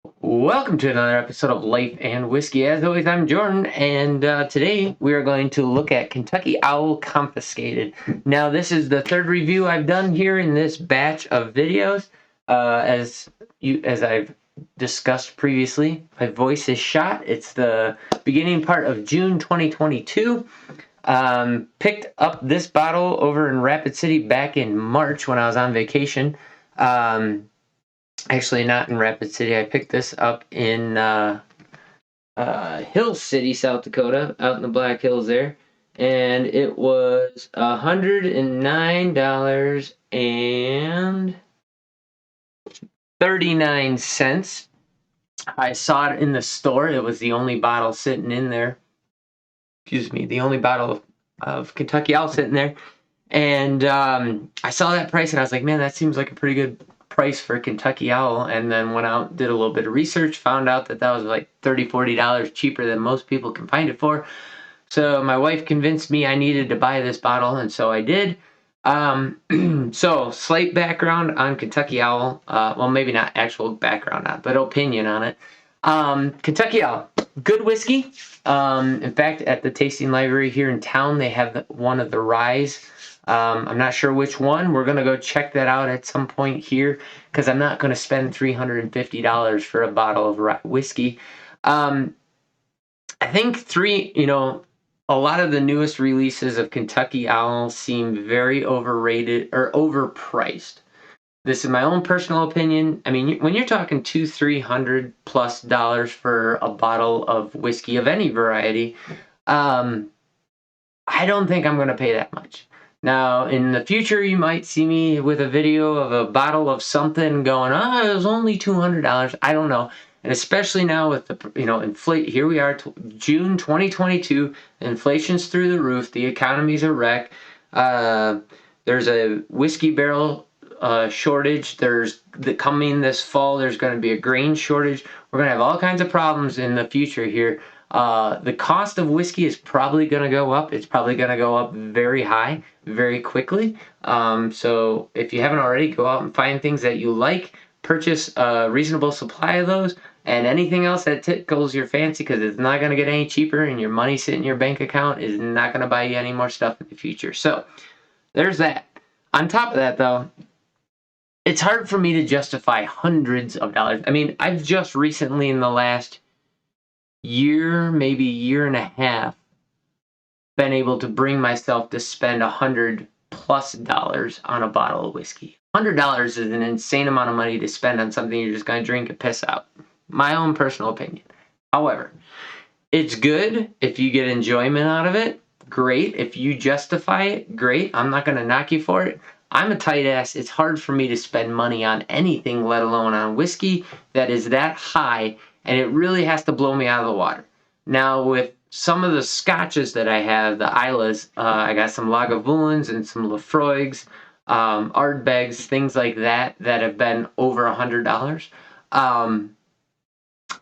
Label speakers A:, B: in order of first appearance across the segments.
A: Welcome to another episode of Life and Whiskey. As always, I'm Jordan, and today we are going to look at Kentucky Owl Confiscated. Now, this is the third review I've done here in this batch of videos. As I've discussed previously, my voice is shot. It's the beginning part of June 2022. Picked up this bottle over in Rapid City back in March when I was on vacation. Actually, not in Rapid City. I picked this up in Hill City, South Dakota, out in the Black Hills there. And it was $109.39. I saw it in the store. It was the only bottle sitting in there. Excuse me, the only bottle of Kentucky Owl sitting there. And I saw that price and I was like, man, that seems like a pretty good price for Kentucky Owl. And then went out, did a little bit of research, found out that was like $30-$40 cheaper than most people can find it for. So my wife convinced me I needed to buy this bottle, and so I did. So slight background on Kentucky Owl. Well, maybe not actual background on it, but opinion on it. Kentucky Owl, good whiskey. In fact, at the tasting library here in town, they have one of the ryes. I'm not sure which one. We're going to go check that out at some point here because I'm not going to spend $350 for a bottle of rye whiskey. I think a lot of the newest releases of Kentucky Owl seem very overrated or overpriced. This is my own personal opinion. I mean, when you're talking $200-$300+ for a bottle of whiskey of any variety, I don't think I'm going to pay that much. Now, in the future, you might see me with a video of a bottle of something going, it was only $200. I don't know. And especially now with the, here we are, June 2022, inflation's through the roof, the economy's a wreck. There's a whiskey barrel shortage. Coming this fall, there's going to be a grain shortage. We're going to have all kinds of problems in the future here. The cost of whiskey is probably going to go up. It's probably going to go up very high, very quickly. So if you haven't already, go out and find things that you like. Purchase a reasonable supply of those, and anything else that tickles your fancy, because it's not going to get any cheaper, and your money sitting in your bank account is not going to buy you any more stuff in the future. So there's that. On top of that, though, it's hard for me to justify hundreds of dollars. I mean, I've just recently, in the last year, maybe year and a half, been able to bring myself to spend $100+ on a bottle of whiskey. $100 is an insane amount of money to spend on something you're just going to drink and piss out. My own personal opinion. However, it's good if you get enjoyment out of it. Great. If you justify it, great. I'm not going to knock you for it. I'm a tight ass. It's hard for me to spend money on anything, let alone on whiskey that is that high, and it really has to blow me out of the water. Now, with some of the scotches that I have, the Islas, I got some Lagavulins and some Lafroigs, Ardbegs, things like that have been over $100. I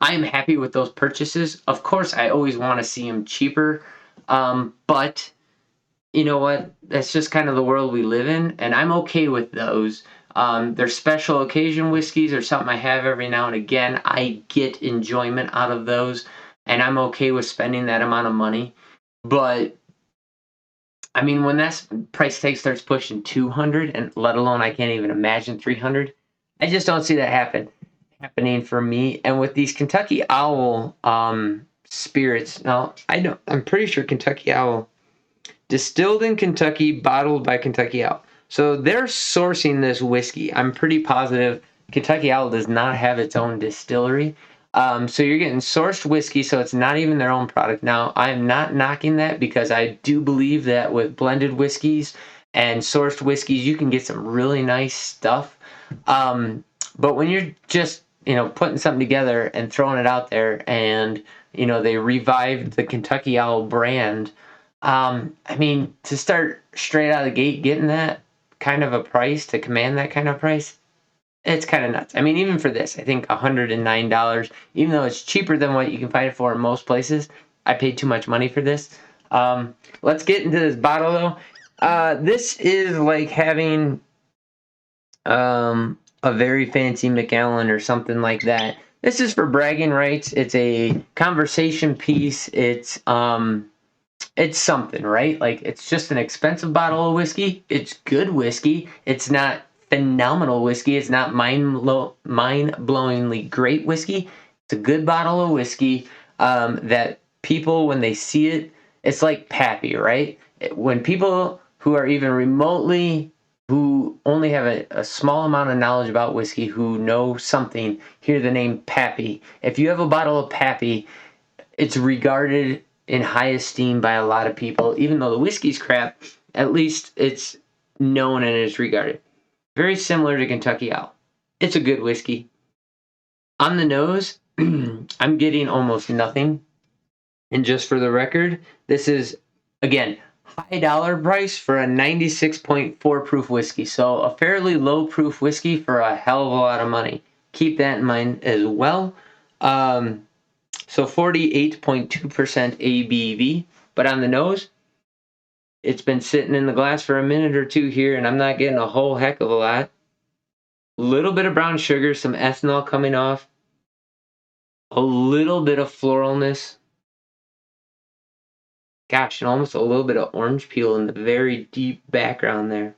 A: am happy with those purchases. Of course, I always want to see them cheaper, but you know what? That's just kind of the world we live in, and I'm okay with those. They're special occasion whiskeys or something I have every now and again. I get enjoyment out of those, and I'm okay with spending that amount of money. But I mean, when that price tag starts pushing 200, and let alone I can't even imagine 300, I just don't see that happening for me. And with these Kentucky Owl spirits, now I'm pretty sure Kentucky Owl, distilled in Kentucky, bottled by Kentucky Owl. So they're sourcing this whiskey. I'm pretty positive Kentucky Owl does not have its own distillery. So you're getting sourced whiskey, so it's not even their own product. Now, I'm not knocking that because I do believe that with blended whiskeys and sourced whiskeys, you can get some really nice stuff. But when you're just, putting something together and throwing it out there and, they revived the Kentucky Owl brand, I mean, to start straight out of the gate getting that kind of a price, to command that kind of price, it's kind of nuts. I mean, even for this, I think $109, even though it's cheaper than what you can find it for in most places, I paid too much money for this. Let's get into this bottle, though. This is like having a very fancy Macallan or something like that. this is for bragging rights. It's a conversation piece. It's something, right? Like, it's just an expensive bottle of whiskey. It's good whiskey. It's not phenomenal whiskey. It's not mind-blowingly great whiskey. It's a good bottle of whiskey that people, when they see it, it's like Pappy, right? When people who are even remotely, who only have a small amount of knowledge about whiskey, who know something, hear the name Pappy. If you have a bottle of Pappy, it's regarded in high esteem by a lot of people. Even though the whiskey's crap, at least it's known and is regarded. Very similar to Kentucky Owl. It's a good whiskey. On the nose, I'm getting almost nothing. And just for the record, this is, again, high dollar price for a 96.4 proof whiskey. So a fairly low proof whiskey for a hell of a lot of money. Keep that in mind as well. So 48.2% ABV, but on the nose, it's been sitting in the glass for a minute or two here, and I'm not getting a whole heck of a lot. A little bit of brown sugar, some ethanol coming off, a little bit of floralness. Gosh, and almost a little bit of orange peel in the very deep background there.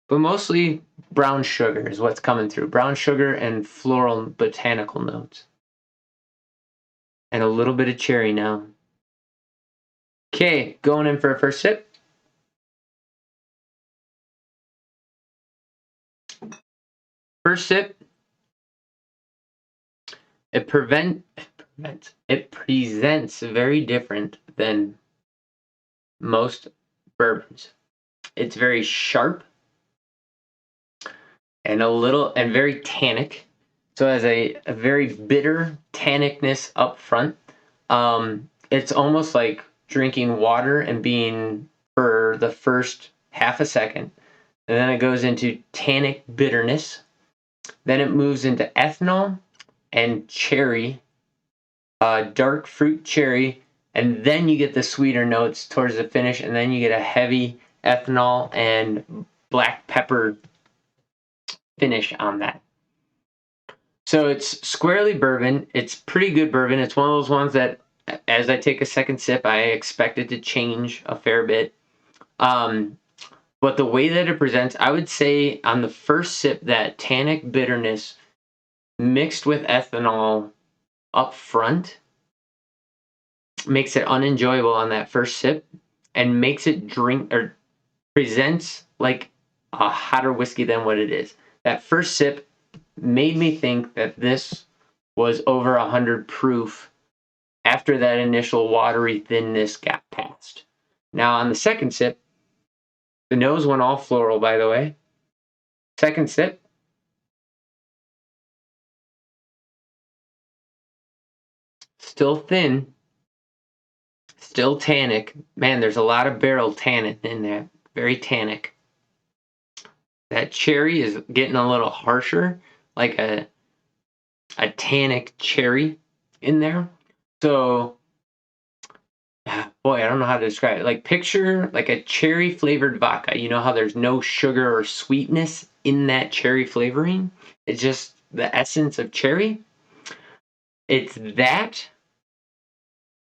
A: But mostly brown sugar is what's coming through. Brown sugar and floral botanical notes. And a little bit of cherry now. Okay, going in for a first sip. First sip. It presents very different than most bourbons. It's very sharp and very tannic. So it has a very bitter tannicness up front. It's almost like drinking water and being for the first half a second. And then it goes into tannic bitterness. Then it moves into ethanol and cherry, dark fruit cherry, and then you get the sweeter notes towards the finish, and then you get a heavy ethanol and black pepper finish on that. So it's squarely bourbon. It's pretty good bourbon. It's one of those ones that, as I take a second sip, I expect it to change a fair bit. But the way that it presents, I would say on the first sip, that tannic bitterness mixed with ethanol up front makes it unenjoyable on that first sip and makes it drink or presents like a hotter whiskey than what it is. That first sip made me think that this was over 100 proof after that initial watery thinness got past. Now on the second sip, the nose went all floral, by the way. Second sip, still thin, still tannic. Man, there's a lot of barrel tannin in there. Very tannic. That cherry is getting a little harsher, like a tannic cherry in there. So, boy, I don't know how to describe it. Like, picture like a cherry flavored vodka. You know how there's no sugar or sweetness in that cherry flavoring? It's just the essence of cherry. It's that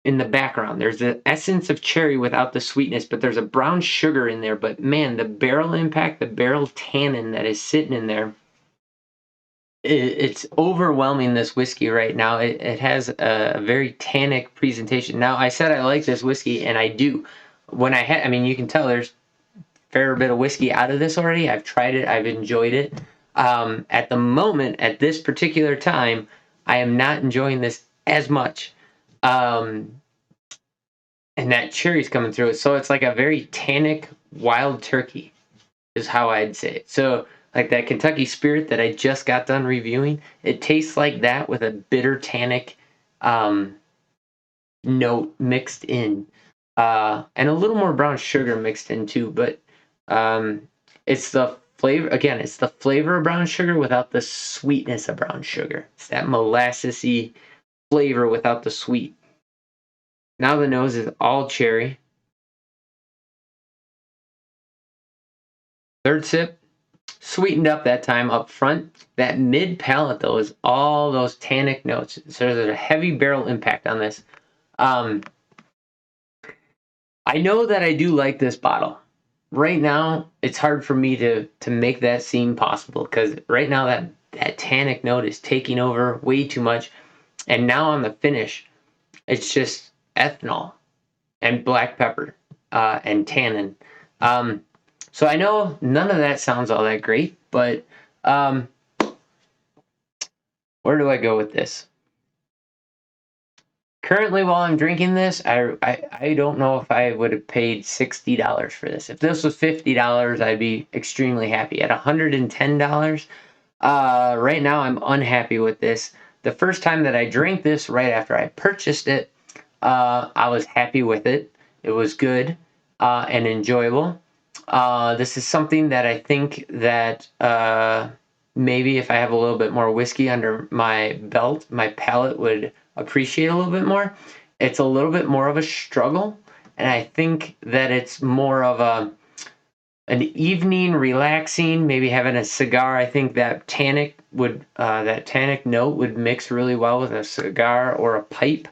A: in the background. There's the essence of cherry without the sweetness, but there's a brown sugar in there. But man, the barrel impact, the barrel tannin that is sitting in there, it's overwhelming this whiskey right now. It has a very tannic presentation. Now, I said I like this whiskey, and I do. When I mean, you can tell there's a fair bit of whiskey out of this already. I've tried it. I've enjoyed it. At the moment, at this particular time, I am not enjoying this as much. And that cherry's coming through it. So it's like a very tannic wild turkey is how I'd say it. So like that Kentucky Spirit that I just got done reviewing, it tastes like that with a bitter tannic note mixed in. And a little more brown sugar mixed in too, but it's the flavor, again, it's the flavor of brown sugar without the sweetness of brown sugar. It's that molassesy flavor without the sweet. Now the nose is all cherry. Third sip, sweetened up that time up front. That mid palate though is all those tannic notes. So there's a heavy barrel impact on this. I know that I do like this bottle. Right now, it's hard for me to make that seem possible because right now that tannic note is taking over way too much. And now on the finish, it's just ethanol and black pepper and tannin. So I know none of that sounds all that great, but where do I go with this? Currently, while I'm drinking this, I don't know if I would have paid $60 for this. If this was $50, I'd be extremely happy. At $110, right now I'm unhappy with this. The first time that I drank this, right after I purchased it, I was happy with it. It was good and enjoyable. This is something that I think that maybe if I have a little bit more whiskey under my belt, my palate would appreciate a little bit more. It's a little bit more of a struggle, and I think that it's more of an evening relaxing, maybe having a cigar. I think that tannic note would mix really well with a cigar or a pipe.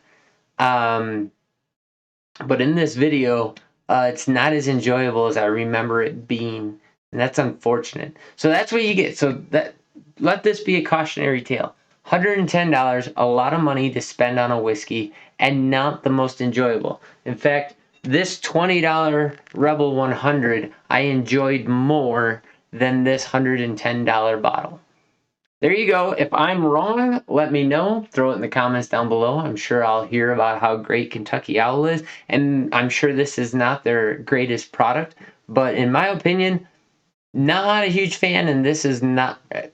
A: But in this video, it's not as enjoyable as I remember it being, and that's unfortunate. So that's what you get. So let this be a cautionary tale. $110, a lot of money to spend on a whiskey, and not the most enjoyable. In fact, this $20 Rebel 100 I enjoyed more than this $110 bottle. There you go. If I'm wrong, let me know. Throw it in the comments down below. I'm sure I'll hear about how great Kentucky Owl is, and I'm sure this is not their greatest product, but in my opinion, not a huge fan, and this is not a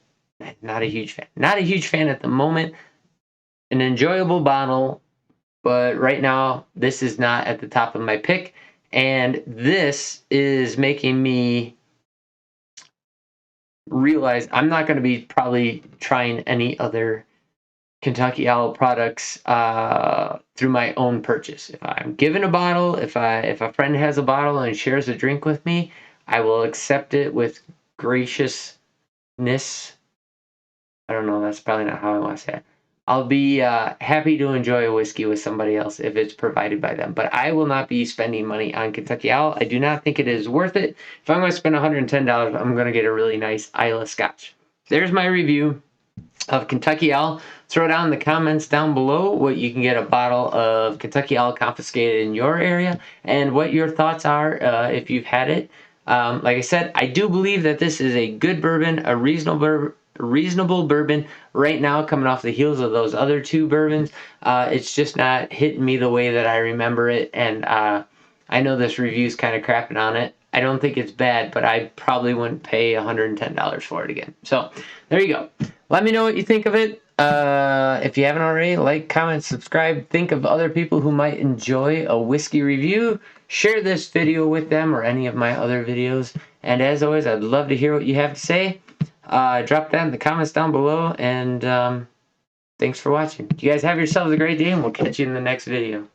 A: huge fan. Not a huge fan at the moment. An enjoyable bottle, but right now this is not at the top of my pick, and this is making me realize I'm not going to be probably trying any other Kentucky Owl products through my own purchase. If I'm given a bottle, if a friend has a bottle and shares a drink with me, I will accept it with graciousness. I don't know, that's probably not how I want to say it. I'll be happy to enjoy a whiskey with somebody else if it's provided by them. But I will not be spending money on Kentucky Owl. I do not think it is worth it. If I'm going to spend $110, I'm going to get a really nice Islay Scotch. There's my review of Kentucky Owl. Throw down in the comments down below what you can get a bottle of Kentucky Owl Confiscated in your area and what your thoughts are if you've had it. Like I said, I do believe that this is a good bourbon, a reasonable bourbon right now, coming off the heels of those other two bourbons. It's just not hitting me the way that I remember it, and I know this review's kind of crapping on it. I don't think it's bad, but I probably wouldn't pay $110 for it again. So there you go. Let me know what you think of it. If you haven't already, like, comment, subscribe. Think of other people who might enjoy a whiskey review. Share this video with them or any of my other videos. And as always, I'd love to hear what you have to say. Drop that in the comments down below. And thanks for watching. You guys have yourselves a great day, and we'll catch you in the next video.